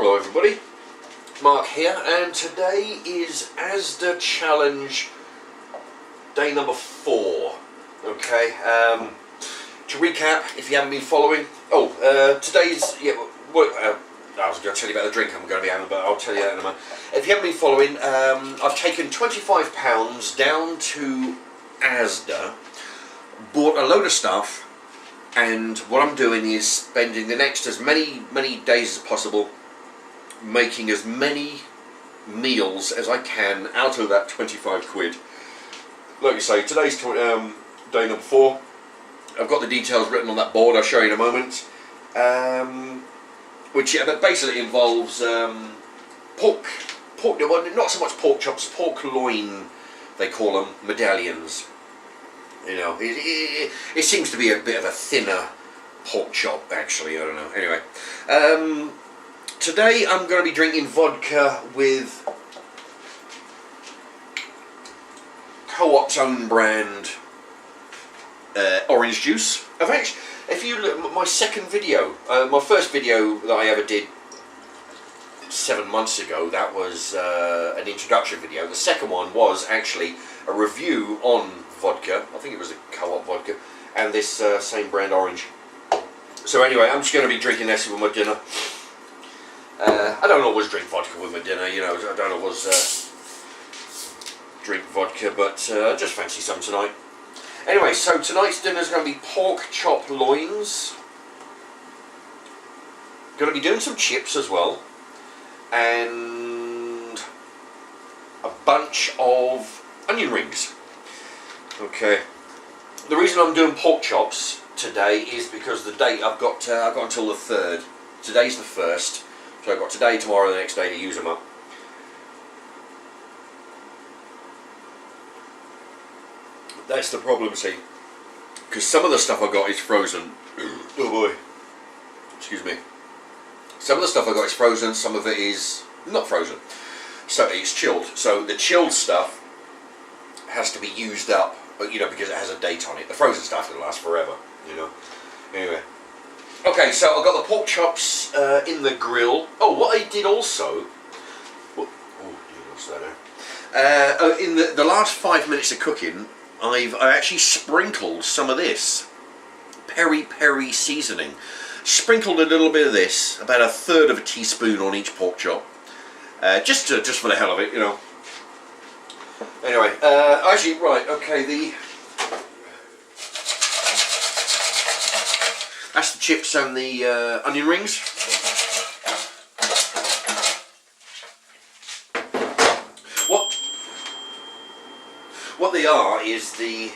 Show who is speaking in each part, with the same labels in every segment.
Speaker 1: Hello everybody, Mark here, and today is ASDA Challenge day number 4. Okay, to recap, if you haven't been following, today's, I was going to tell you about the drink I'm going to be having, but I'll tell you that in a moment. If you haven't been following, I've taken £25 down to ASDA, bought a load of stuff, and what I'm doing is spending the next as many days as possible making as many meals as I can out of that 25 quid. Like I say, today's day number 4. I've got the details written on that board, I'll show you in a moment. Which basically involves pork, well, not so much pork chops, pork loin, they call them, medallions. You know, it seems to be a bit of a thinner pork chop, actually, I don't know. Anyway, today I'm going to be drinking vodka with Co-op's own brand orange juice. If you look at my second video, my first video that I ever did 7 months ago, that was an introduction video. The second one was actually a review on vodka. I think it was a Co-op vodka, and this same brand orange. So anyway, I'm just going to be drinking this with my dinner. I don't always drink vodka with my dinner, you know, I don't always drink vodka, but I just fancy some tonight. Anyway, so tonight's dinner is going to be pork chop loins. Going to be doing some chips as well, and a bunch of onion rings. Okay. The reason I'm doing pork chops today is because the date I've got until the 3rd. Today's the 1st, so I've got today, tomorrow, and the next day to use them up. That's the problem, see, because some of the stuff I got is frozen. Oh boy, excuse me. Some of the stuff I got is frozen, some of it is not frozen, so it's chilled. So the chilled stuff has to be used up, you know, because it has a date on it. The frozen stuff will last forever, you know. Anyway, okay, so I've got the pork chops in the grill. Oh, what I did also, in the last 5 minutes of cooking, I actually sprinkled some of this peri-peri seasoning. Sprinkled a little bit of this, about 1/3 of a teaspoon on each pork chop, just for the hell of it, you know. Anyway, actually, right, okay, that's the chips and the onion rings. What they are is they're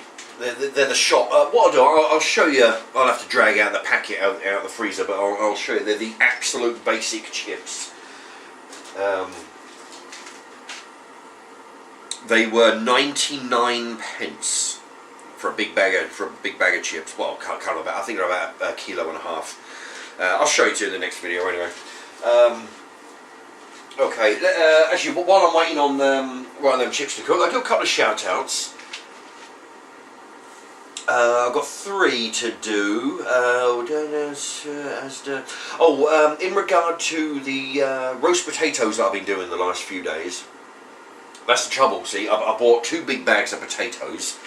Speaker 1: the shop. What I'll do, I'll show you. I'll have to drag out the packet out the freezer, but I'll show you. They're the absolute basic chips. They were 99p for a big bag of chips. Well, kind of about. I think they're about 1.5 kilos. I'll show you in the next video anyway. Okay, actually, while I'm waiting on them chips to cook, I'll do a couple of shout outs. I've got 3 to do. In regard to the roast potatoes that I've been doing the last few days. That's the trouble, see, I bought 2 big bags of potatoes,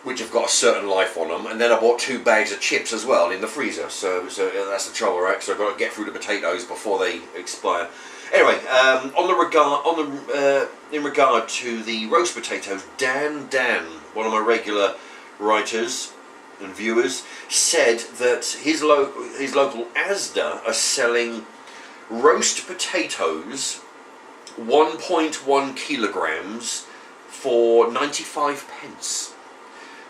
Speaker 1: which have got a certain life on them, and then I bought 2 bags of chips as well in the freezer. So that's the trouble, right? So I've got to get through the potatoes before they expire. Anyway, in regard to the roast potatoes, Dan, one of my regular writers and viewers, said that his local ASDA are selling roast potatoes 1.1 kilograms for 95p.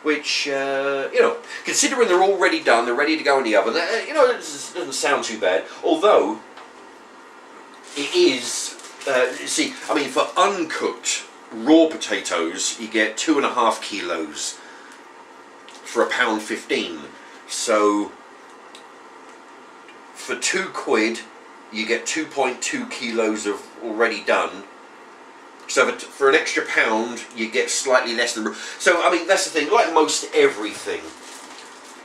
Speaker 1: Which, you know, considering they're already done, they're ready to go in the oven, you know, it doesn't sound too bad. Although, it is, see, I mean, for uncooked raw potatoes, you get 2.5 kilos for £1.15. So, for 2 quid, you get 2.2 kilos of already done. So for an extra £1, you get slightly less than. So I mean, that's the thing. Like most everything,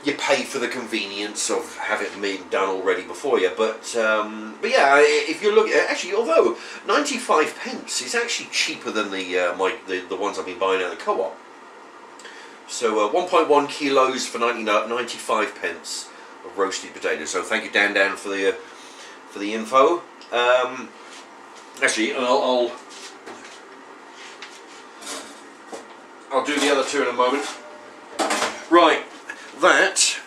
Speaker 1: you pay for the convenience of having it being done already before you. But yeah, if you look at, actually, although 95 pence is actually cheaper than the ones I've been buying at the co-op. So 1.1 kilos for 95 pence of roasted potatoes. So thank you, Dan, for the info. Actually, I'll do the other two in a moment. Right, that,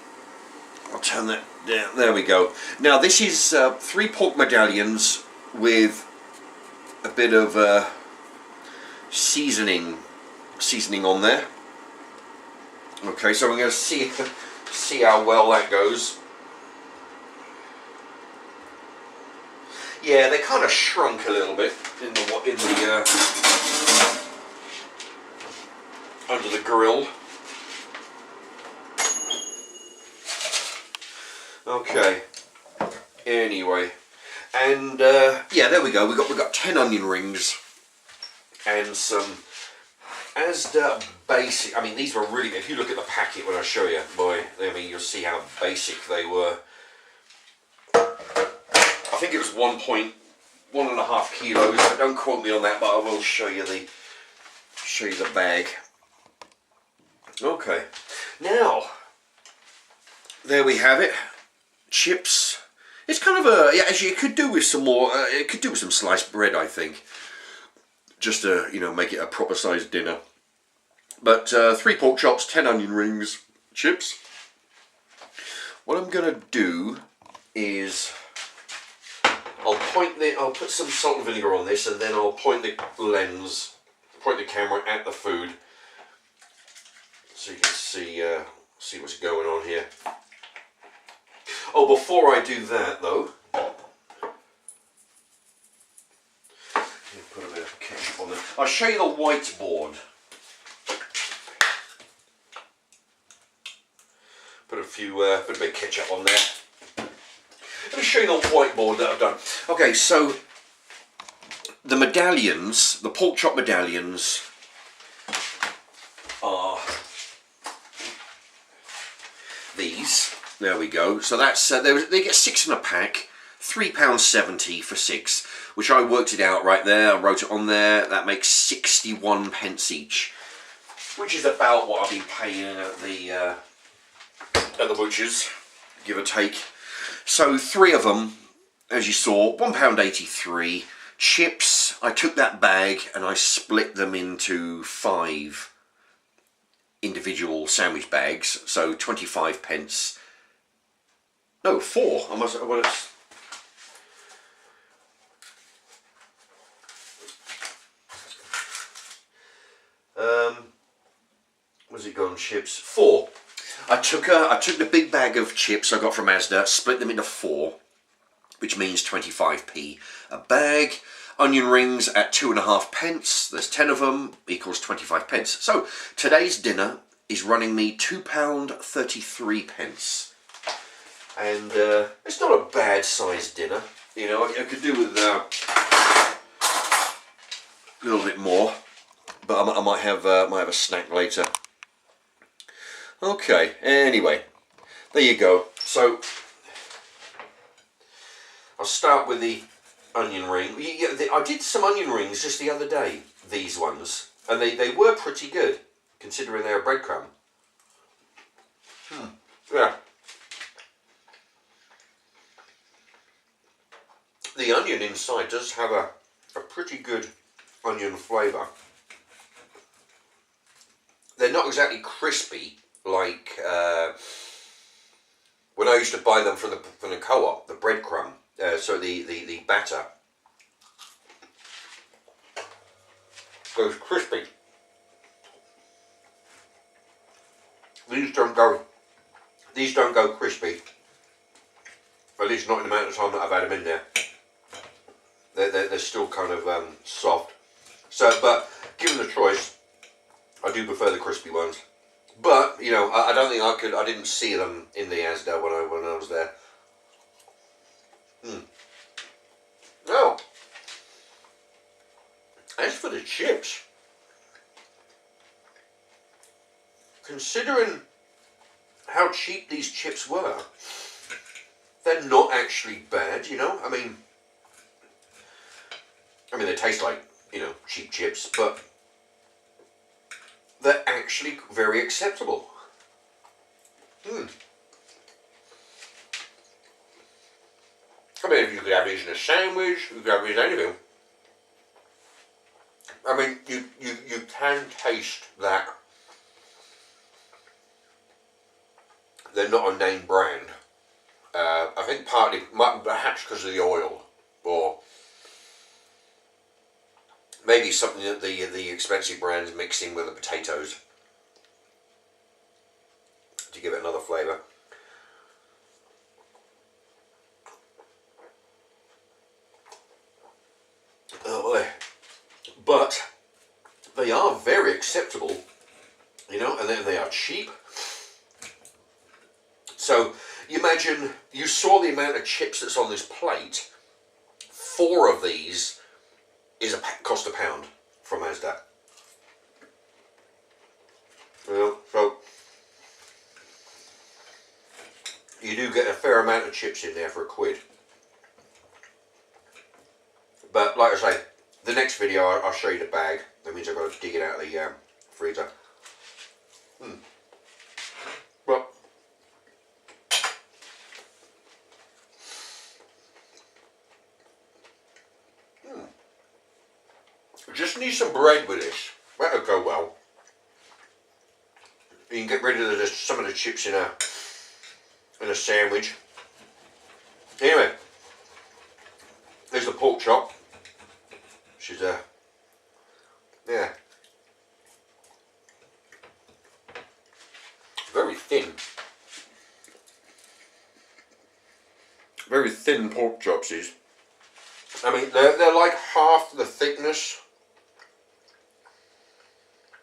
Speaker 1: I'll turn that down, there we go. Now this is 3 pork medallions with a bit of seasoning on there. Okay, so we're going to see how well that goes. Yeah, they kind of shrunk a little bit in the under the grill. Okay. Anyway, and yeah, there we go. We got 10 onion rings and some ASDA basic. I mean, these were really. If you look at the packet when I show you, boy, I mean, you'll see how basic they were. I think it was 1.5 kilos. Don't quote me on that, but I will show you the bag. Okay, now there we have it. Chips. It's kind of a, yeah, actually it could do with some more. It could do with some sliced bread, I think, just to, you know, make it a proper sized dinner. But 3 pork chops, 10 onion rings, chips. What I'm gonna do is I'll put some salt and vinegar on this, and then I'll point the camera at the food, so you can see what's going on here. Oh, before I do that though, put a bit of ketchup on there. I'll show you the whiteboard. Put a bit of ketchup on there. Let me show you the whiteboard that I've done. Okay, so the medallions, the pork chop medallions, are these. There we go. So that's they get 6 in a pack, £3.70 for 6, which I worked it out right there. I wrote it on there. That makes 61 pence each, which is about what I've been paying at the butcher's, give or take. So 3 of them, as you saw, £1.83. Chips, I took that bag and I split them into 5 individual sandwich bags, so 25 pence. No, 4. I must. Well, it's. Where's it gone? Chips. 4. I took the big bag of chips I got from ASDA, split them into 4, which means 25p a bag. Onion rings at 2.5 pence. There's 10 of them, equals 25 pence. So today's dinner is running me £2.33 pence. And it's not a bad sized dinner, you know. I could do with a little bit more, but I might have a snack later. Okay, anyway, there you go. So I'll start with the onion ring. I did some onion rings just the other day, these ones, and they were pretty good considering they're a breadcrumb. Yeah. The onion inside does have a pretty good onion flavour. They're not exactly crispy like when I used to buy them from the co-op, the breadcrumb, so the batter goes crispy. These don't go crispy, at least not in the amount of time that I've had them in there. They're still kind of soft. So, but given the choice, I do prefer the crispy ones. But you know, I don't think I didn't see them in the ASDA when I was there. Oh, as for the chips, considering how cheap these chips were. They're not actually bad, you know. I mean they taste like, you know, cheap chips, but they're actually very acceptable. I mean, if you could have these in a sandwich, you could have these in anything. I mean, you can taste that they're not a name brand. I think partly, perhaps because of the oil, or maybe something that the expensive brands mixed in with the potatoes to give it another flavour. Oh boy. But they are very acceptable, you know, and then they are cheap. So you imagine, you saw the amount of chips that's on this plate. 4 of these cost £1 from ASDA. You know, so you do get a fair amount of chips in there for £1. But like I say, the next video I'll show you the bag. That means I've got to dig it out of the freezer. But just need some bread with this. That'll go well. You can get rid of some of the chips in a sandwich. Anyway, there's the pork chop. Which is yeah, very thin. Very thin pork chops is. I mean, they're like half the thickness,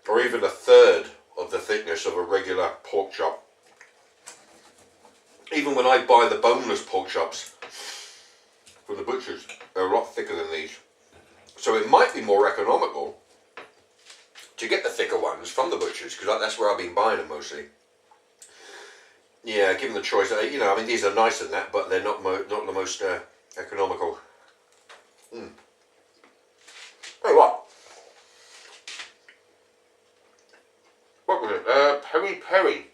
Speaker 1: or even a third of the thickness of a regular pork chop. Even when I buy the boneless pork chops from the butchers, they're a lot thicker than these. So it might be more economical to get the thicker ones from the butchers, because that's where I've been buying them mostly. Yeah, given the choice, you know, I mean, these are nicer than that, but they're not the most economical. Hey, what was it? Peri-peri.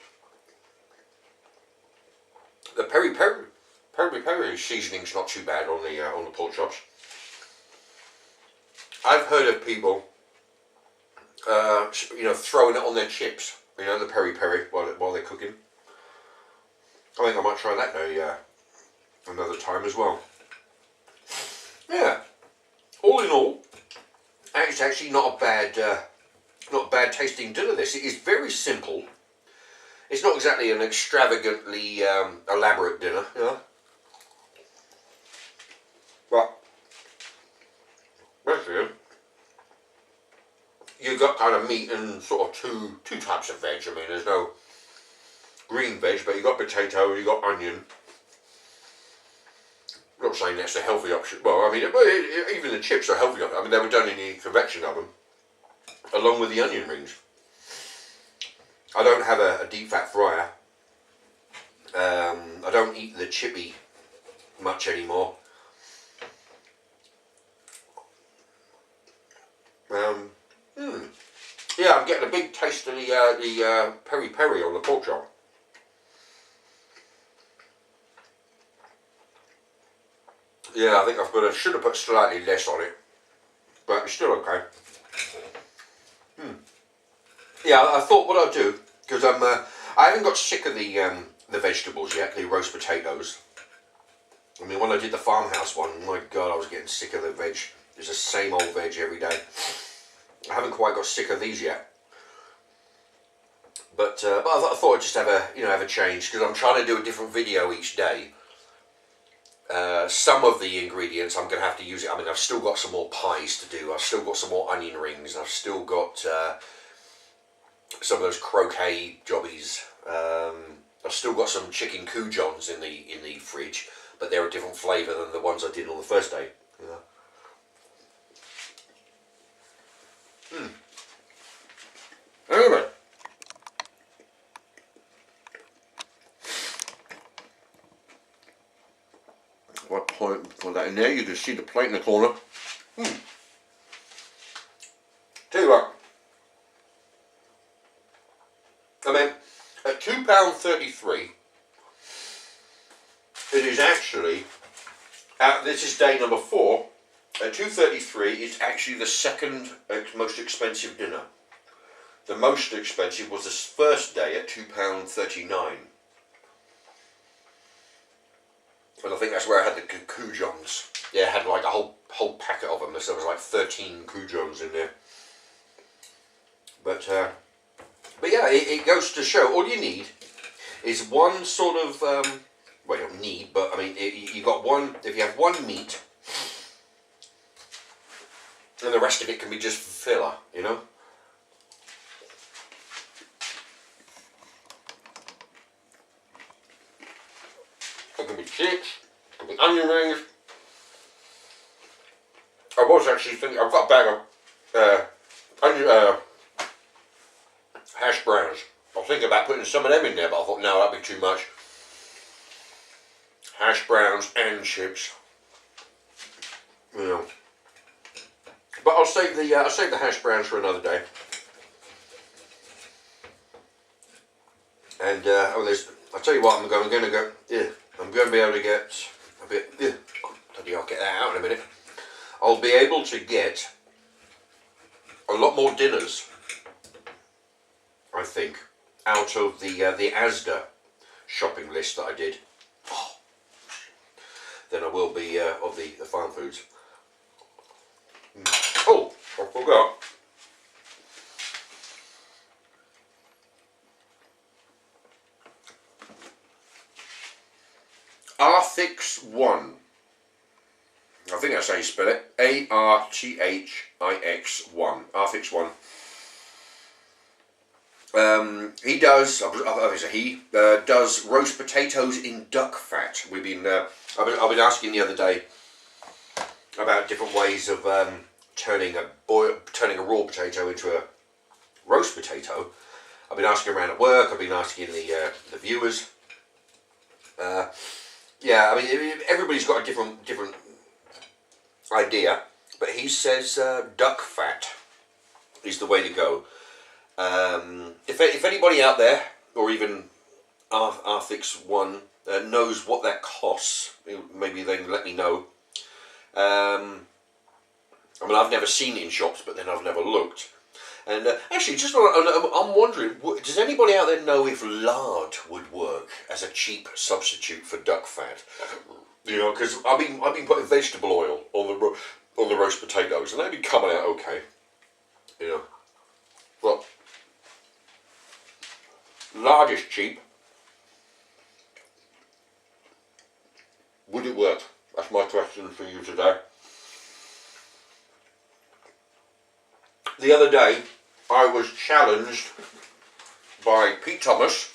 Speaker 1: The peri-peri seasoning's not too bad on the pork chops. I've heard of people, you know, throwing it on their chips. You know, the peri-peri while they're cooking. I think I might try that another time as well. Yeah. All in all, it's actually not a bad tasting dinner. This, it is very simple. It's not exactly an extravagantly elaborate dinner, you know. But basically, you've got kind of meat and sort of two types of veg. I mean, there's no green veg, but you've got potato, you've got onion. I'm not saying that's a healthy option. Well, I mean, even the chips are healthy. I mean, they were done in the convection oven, along with the onion rings. I don't have a deep fat fryer. I don't eat the chippy much anymore. Yeah, I'm getting a big taste of the peri-peri on the pork chop. Yeah, I think should have put slightly less on it, but it's still okay. Yeah, I thought what I'd do, because I haven't got sick of the vegetables yet, the roast potatoes. I mean, when I did the farmhouse one, my God, I was getting sick of the veg. It's the same old veg every day. I haven't quite got sick of these yet. But I thought I'd just have a change, because I'm trying to do a different video each day. Some of the ingredients I'm going to have to use it. I mean, I've still got some more pies to do. I've still got some more onion rings. I've still got some of those croquet jobbies. I've still got some chicken coujons in the fridge, but they're a different flavour than the ones I did on the first day. Yeah. Anyway, in there. You can see the plate in the corner. Tell you what, I mean, at £2.33, it is actually, this is day number 4, at £2.33 it's actually the second most expensive dinner. The most expensive was the first day at £2.39. And I think that's where I had the croutons. Yeah, I had like a whole packet of them, so there was like 13 croutons in there. But yeah, it goes to show, all you need is one sort of, well, you don't need, but I mean, you got one, if you have one meat, and the rest of it can be just filler, you know? It can be chips, it can be onion rings. I was actually thinking, I've got a bag of hash browns. I was thinking about putting some of them in there, but I thought, no, that'd be too much. Hash browns and chips. You know. But I'll save the hash browns for another day. And I'll tell you what, I'm going to go. Yeah, I'm going to be able to get a bit. Yeah, I'll get that out in a minute. I'll be able to get a lot more dinners, I think, out of the ASDA shopping list that I did, than I will be of the farm foods. Oh, I forgot. Arthix1. I think that's how you spell it. ARTHIX1. Arthix1. He does. He does roast potatoes in duck fat. We've been. I've been asking the other day about different ways of turning a raw potato into a roast potato. I've been asking around at work. I've been asking the viewers. Yeah, I mean, everybody's got a different idea, but he says duck fat is the way to go. If anybody out there, or even Arthix1, knows what that costs, maybe they can let me know. I mean, I've never seen it in shops, but then I've never looked. And actually, I'm wondering, does anybody out there know if lard would work as a cheap substitute for duck fat? You know, because I've been putting vegetable oil on the roast potatoes, and they've been coming out okay. You know, but lard is cheap. Would it work? That's my question for you today. The other day, I was challenged by Pete Thomas,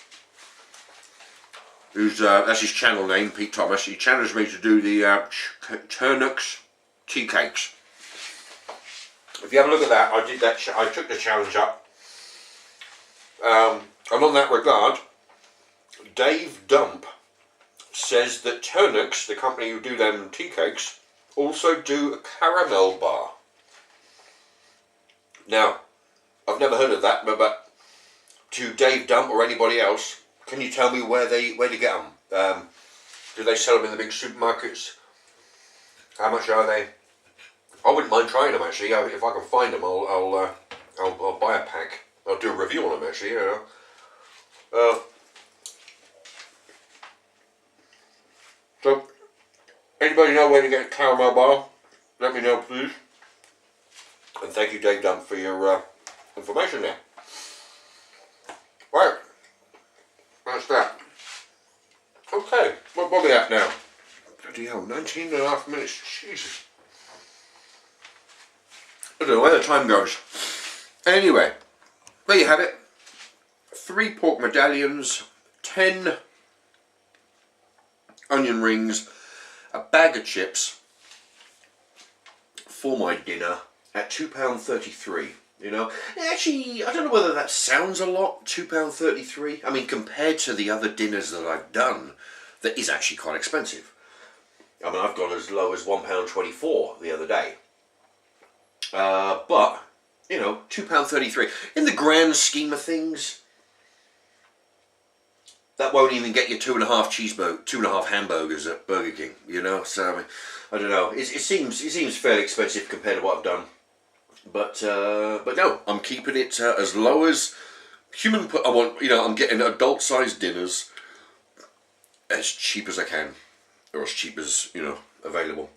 Speaker 1: who's that's his channel name, Pete Thomas. He challenged me to do the Turnux tea cakes. If you have a look at that, I did that. I took the challenge up, and on that regard, Dave Dump says that Turnux, the company who do them tea cakes, also do a caramel bar. Now, I've never heard of that, but to Dave Dump or anybody else, can you tell me where to get them? Do they sell them in the big supermarkets? How much are they? I wouldn't mind trying them actually. If I can find them, I'll buy a pack. I'll do a review on them actually. You know. So, anybody know where to get a caramel bar? Let me know, please. And thank you, Dave Dump, for your information there. Right, that's that. Okay, what are we at now? Bloody hell, 19 and a half minutes, Jesus. I don't know where the time goes. Anyway, there you have it. 3 pork medallions, 10 onion rings, a bag of chips for my dinner at £2.33. You know, actually, I don't know whether that sounds a lot, £2.33. I mean, compared to the other dinners that I've done, that is actually quite expensive. I mean, I've gone as low as £1.24 the other day. But, you know, £2.33. In the grand scheme of things, that won't even get you 2.5 hamburgers at Burger King, you know. So I mean, I don't know. It seems fairly expensive compared to what I've done, but no, I'm keeping it as low as human. I want, you know, I'm getting adult-sized dinners as cheap as I can, or as cheap as, you know, available.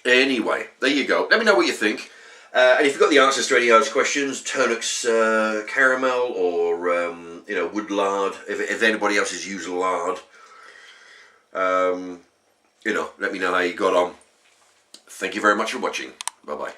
Speaker 1: Anyway, there you go. Let me know what you think. And if you've got the answers to any of those questions, Turnock's caramel or you know, wood lard, if anybody else has used lard, you know, let me know how you got on. Thank you very much for watching. Bye bye.